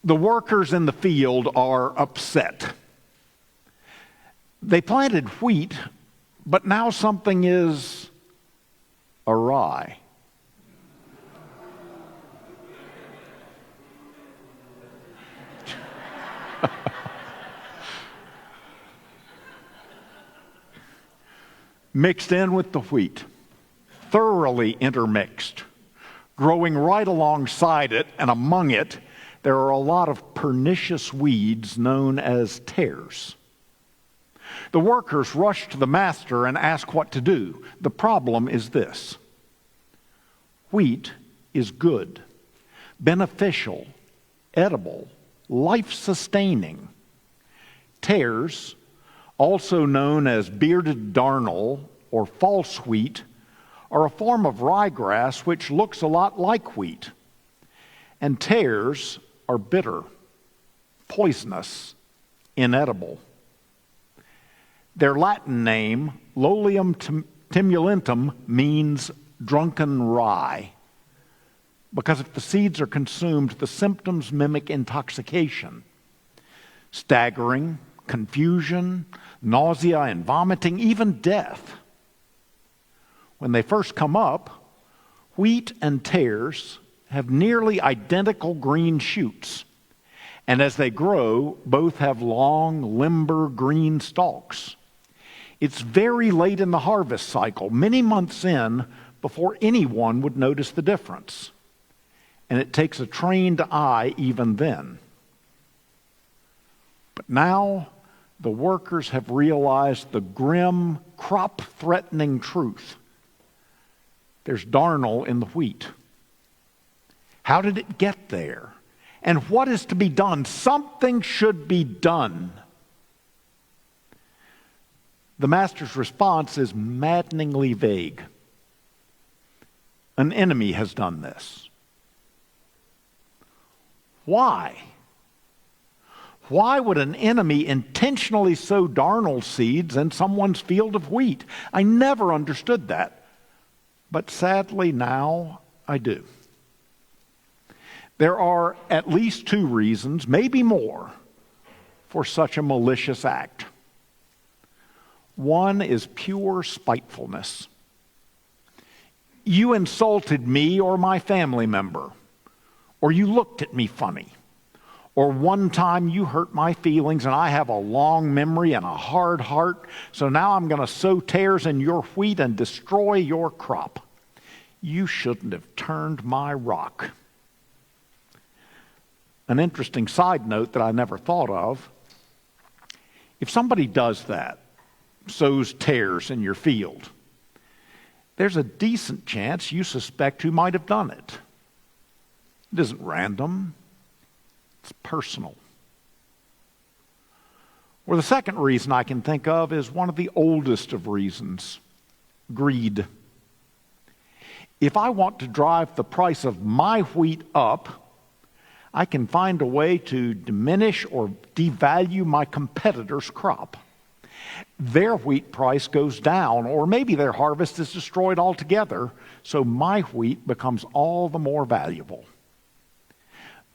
The workers in the field are upset. They planted wheat, but now something is awry. Mixed in with the wheat, thoroughly intermixed, growing right alongside it and among it, there are a lot of pernicious weeds known as tares. The workers rush to the master and ask what to do. The problem is this: wheat is good, beneficial, edible, life-sustaining. Tares, also known as bearded darnel or false wheat, are a form of ryegrass which looks a lot like wheat. And tares are bitter, poisonous, inedible. Their Latin name, Lolium timulentum, means drunken rye, because if the seeds are consumed, the symptoms mimic intoxication. Staggering, confusion, nausea and vomiting, even death. When they first come up, wheat and tares have nearly identical green shoots, and as they grow, both have long, limber green stalks. It's very late in the harvest cycle, many months in, before anyone would notice the difference. And it takes a trained eye even then. But now, the workers have realized the grim, crop-threatening truth. There's darnel in the wheat. How did it get there? And what is to be done? Something should be done. The master's response is maddeningly vague. An enemy has done this. Why? Why would an enemy intentionally sow darnel seeds in someone's field of wheat? I never understood that. But sadly now I do. There are at least two reasons, maybe more, for such a malicious act. One is pure spitefulness. You insulted me or my family member, or you looked at me funny, or one time you hurt my feelings and I have a long memory and a hard heart, so now I'm going to sow tares in your wheat and destroy your crop. You shouldn't have turned my rock. An interesting side note that I never thought of: if somebody does that, sows tares in your field, there's a decent chance you suspect who might have done it. It isn't random. It's personal. Or the second reason I can think of is one of the oldest of reasons: greed. If I want to drive the price of my wheat up, I can find a way to diminish or devalue my competitor's crop. Their wheat price goes down, or maybe their harvest is destroyed altogether, so my wheat becomes all the more valuable.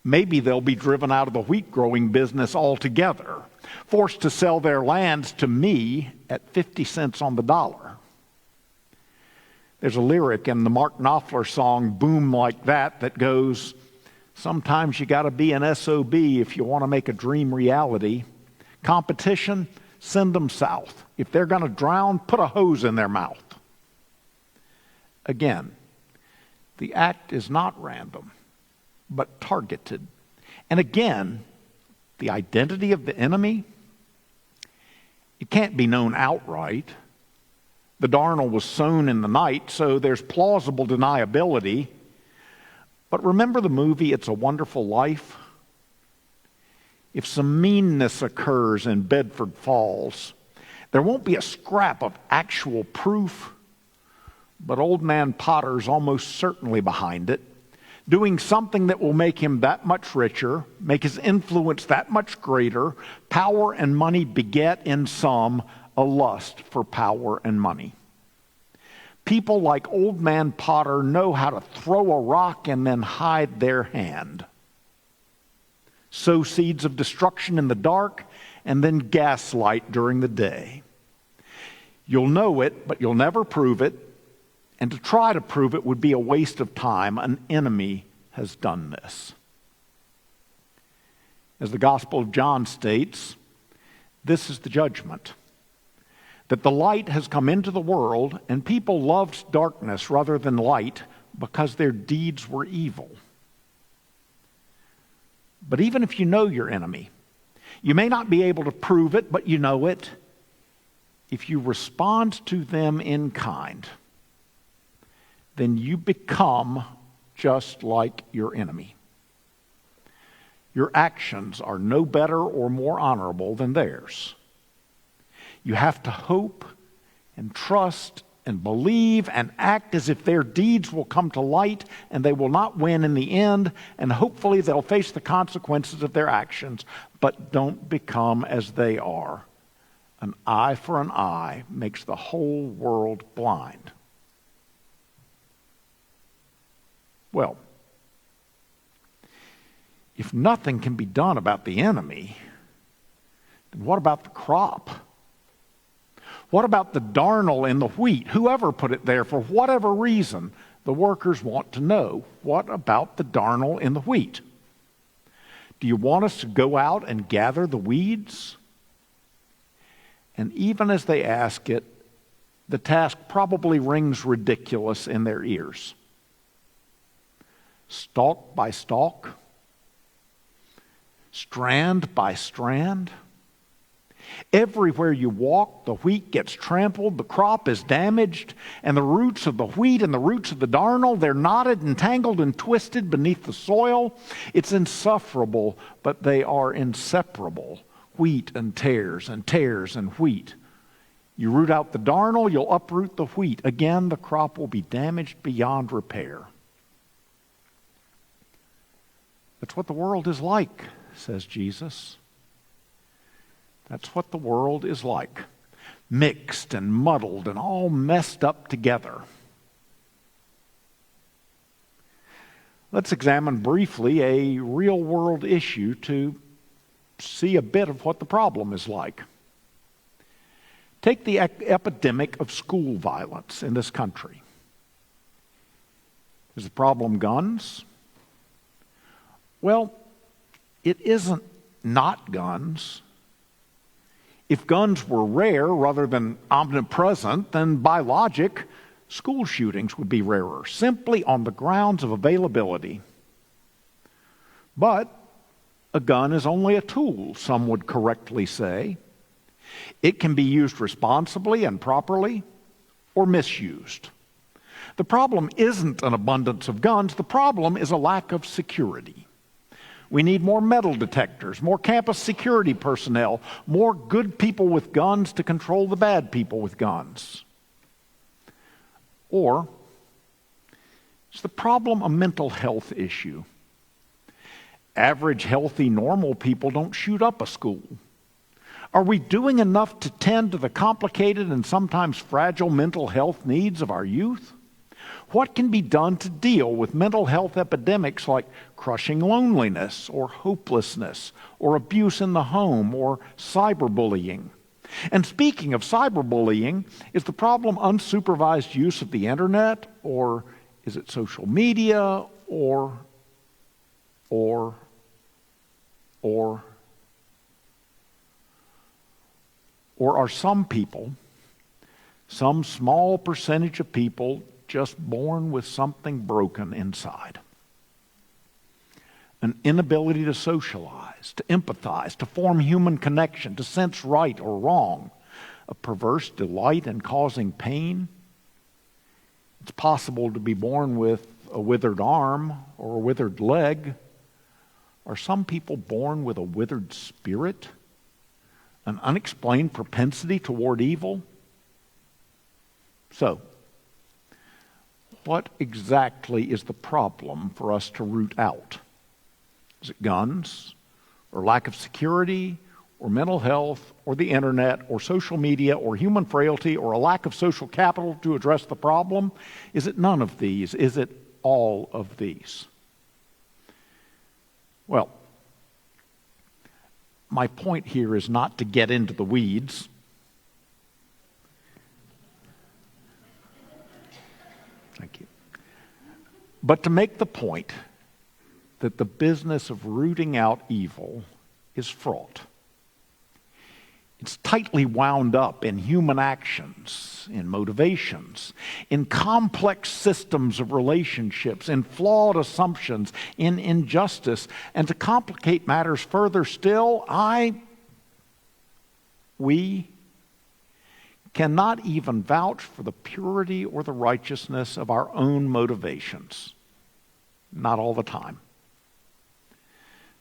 Maybe they'll be driven out of the wheat growing business altogether, forced to sell their lands to me at 50 cents on the dollar. There's a lyric in the Mark Knopfler song, Boom Like That, that goes, sometimes you got to be an SOB if you want to make a dream reality. Competition, send them south. If they're going to drown, put a hose in their mouth. Again, the act is not random, but targeted. And again, the identity of the enemy, it can't be known outright. The darnel was sown in the night, so there's plausible deniability. But remember the movie It's a Wonderful Life? If some meanness occurs in Bedford Falls, there won't be a scrap of actual proof, but Old Man Potter's almost certainly behind it, doing something that will make him that much richer, make his influence that much greater. Power and money beget in some a lust for power and money. People like Old Man Potter know how to throw a rock and then hide their hand. sow seeds of destruction in the dark, and then gaslight during the day. You'll know it, but you'll never prove it, and to try to prove it would be a waste of time. An enemy has done this. As the Gospel of John states, this is the judgment, that the light has come into the world, and people loved darkness rather than light because their deeds were evil. But even if you know your enemy, you may not be able to prove it, but you know it. If you respond to them in kind, then you become just like your enemy. Your actions are no better or more honorable than theirs. You have to hope and trust and believe and act as if their deeds will come to light and they will not win in the end, and hopefully they'll face the consequences of their actions, but don't become as they are. An eye for an eye makes the whole world blind. Well, if nothing can be done about the enemy, then what about the crop? What about the darnel in the wheat? Whoever put it there, for whatever reason, the workers want to know. What about the darnel in the wheat? Do you want us to go out and gather the weeds? And even as they ask it, the task probably rings ridiculous in their ears. Stalk by stalk, strand by strand. Everywhere you walk, the wheat gets trampled, the crop is damaged, and the roots of the wheat and the roots of the darnel, they're knotted and tangled and twisted beneath the soil. It's insufferable, but they are inseparable. Wheat and tares and wheat. You root out the darnel, you'll uproot the wheat. Again, the crop will be damaged beyond repair. That's what the world is like, says Jesus. That's what the world is like. Mixed and muddled and all messed up together. Let's examine briefly a real-world issue to see a bit of what the problem is like. Take the epidemic of school violence in this country. Is the problem guns? Well, it isn't not guns. If guns were rare rather than omnipresent, then by logic, school shootings would be rarer, simply on the grounds of availability. But a gun is only a tool, some would correctly say. It can be used responsibly and properly, or misused. The problem isn't an abundance of guns, the problem is a lack of security. We need more metal detectors, more campus security personnel, more good people with guns to control the bad people with guns. Or, is the problem a mental health issue? Average, healthy, normal people don't shoot up a school. Are we doing enough to tend to the complicated and sometimes fragile mental health needs of our youth? What can be done to deal with mental health epidemics like crushing loneliness or hopelessness or abuse in the home or cyberbullying? And speaking of cyberbullying, is the problem unsupervised use of the internet, or is it social media, or are some people, some small percentage of people, just born with something broken inside? An inability to socialize, to empathize, to form human connection, to sense right or wrong, a perverse delight in causing pain. It's possible to be born with a withered arm or a withered leg. Are some people born with a withered spirit? An unexplained propensity toward evil? So, what exactly is the problem for us to root out? Is it guns, or lack of security, or mental health, or the internet, or social media, or human frailty, or a lack of social capital to address the problem? Is it none of these? Is it all of these? Well, My point here is not to get into the weeds. Thank you. But to make the point that the business of rooting out evil is fraught. It's tightly wound up in human actions, in motivations, in complex systems of relationships, in flawed assumptions, in injustice. And to complicate matters further still, we cannot even vouch for the purity or the righteousness of our own motivations. Not all the time.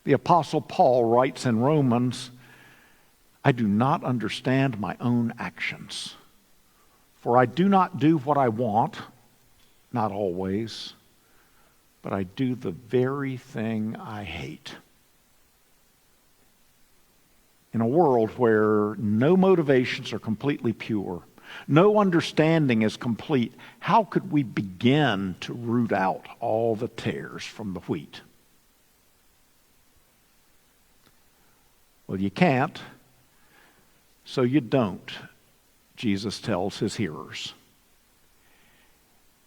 The Apostle Paul writes in Romans, I do not understand my own actions, for I do not do what I want, not always, but I do the very thing I hate. In a world where no motivations are completely pure, no understanding is complete, how could we begin to root out all the tares from the wheat? Well, you can't, so you don't, Jesus tells his hearers.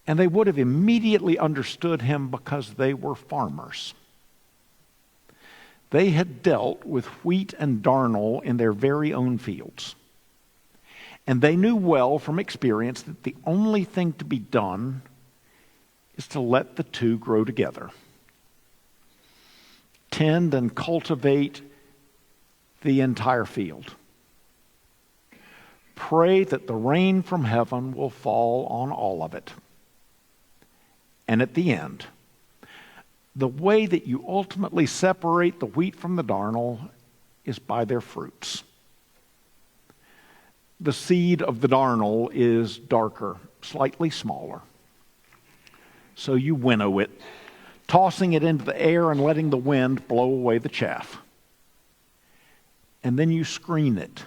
And they would have immediately understood him because they were farmers. They had dealt with wheat and darnel in their very own fields. And they knew well from experience that the only thing to be done is to let the two grow together. Tend and cultivate the entire field. Pray that the rain from heaven will fall on all of it. And at the end, the way that you ultimately separate the wheat from the darnel is by their fruits. The seed of the darnel is darker, slightly smaller. So you winnow it, tossing it into the air and letting the wind blow away the chaff. And then you screen it,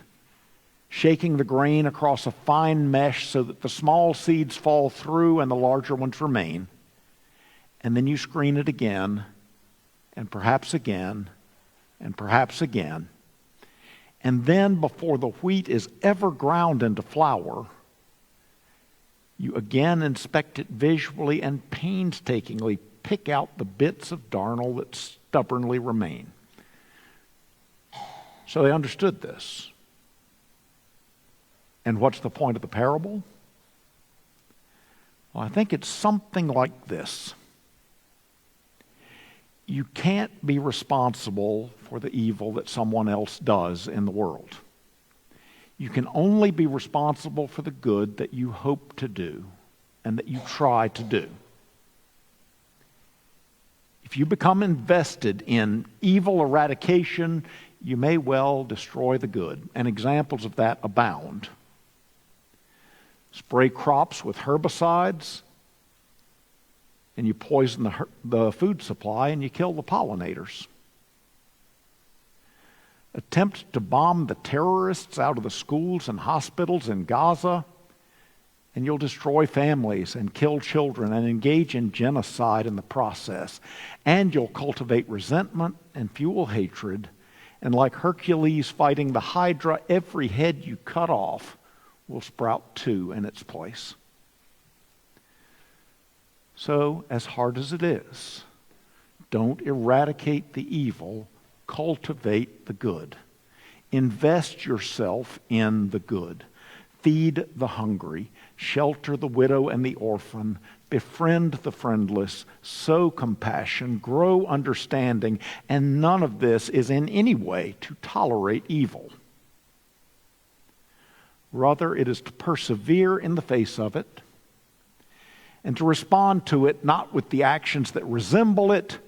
shaking the grain across a fine mesh so that the small seeds fall through and the larger ones remain. And then you screen it again, and perhaps again, and perhaps again. And then, before the wheat is ever ground into flour, you again inspect it visually and painstakingly pick out the bits of darnel that stubbornly remain. So they understood this. And what's the point of the parable? Well, I think it's something like this. You can't be responsible for the evil that someone else does in the world. You can only be responsible for the good that you hope to do and that you try to do. If you become invested in evil eradication, you may well destroy the good, and examples of that abound. Spray crops with herbicides, and you poison the food supply, and you kill the pollinators. Attempt to bomb the terrorists out of the schools and hospitals in Gaza, and you'll destroy families and kill children and engage in genocide in the process. And you'll cultivate resentment and fuel hatred. And like Hercules fighting the Hydra, every head you cut off will sprout two in its place. So, as hard as it is, don't eradicate the evil, cultivate the good. Invest yourself in the good. Feed the hungry, shelter the widow and the orphan, befriend the friendless, sow compassion, grow understanding, and none of this is in any way to tolerate evil. Rather, it is to persevere in the face of it and to respond to it not with the actions that resemble it,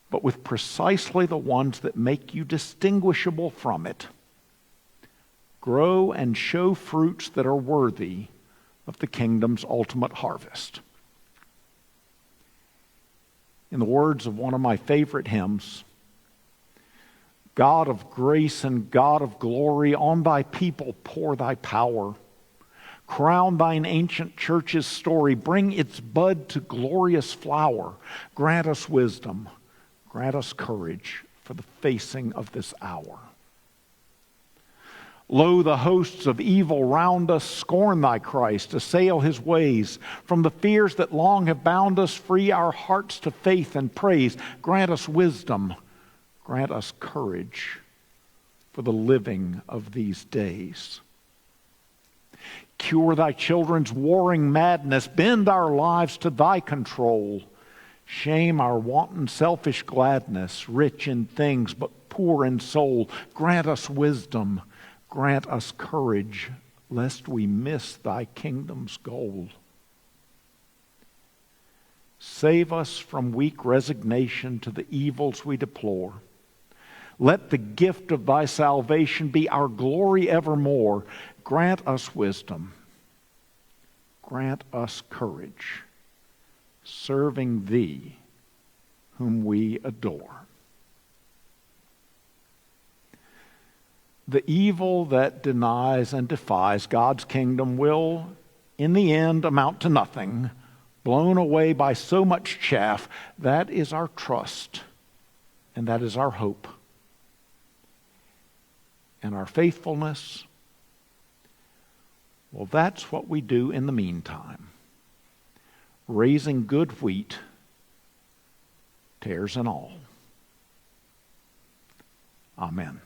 but with precisely the ones that make you distinguishable from it. Grow and show fruits that are worthy of the kingdom's ultimate harvest. In the words of one of my favorite hymns, God of grace and God of glory, on thy people pour thy power. Crown thine ancient church's story, bring its bud to glorious flower. Grant us wisdom, grant us courage for the facing of this hour. Lo, the hosts of evil round us scorn thy Christ, assail his ways. From the fears that long have bound us, free our hearts to faith and praise. Grant us wisdom, grant us courage for the living of these days. Cure thy children's warring madness, bend our lives to thy control. Shame our wanton selfish gladness, rich in things but poor in soul. Grant us wisdom, grant us courage, lest we miss thy kingdom's goal. Save us from weak resignation to the evils we deplore. Let the gift of thy salvation be our glory evermore. Grant us wisdom, grant us courage, serving thee whom we adore. The evil that denies and defies God's kingdom will, in the end, amount to nothing, blown away by so much chaff. That is our trust, and that is our hope. And our faithfulness, well, that's what we do in the meantime. Raising good wheat, tares and all. Amen.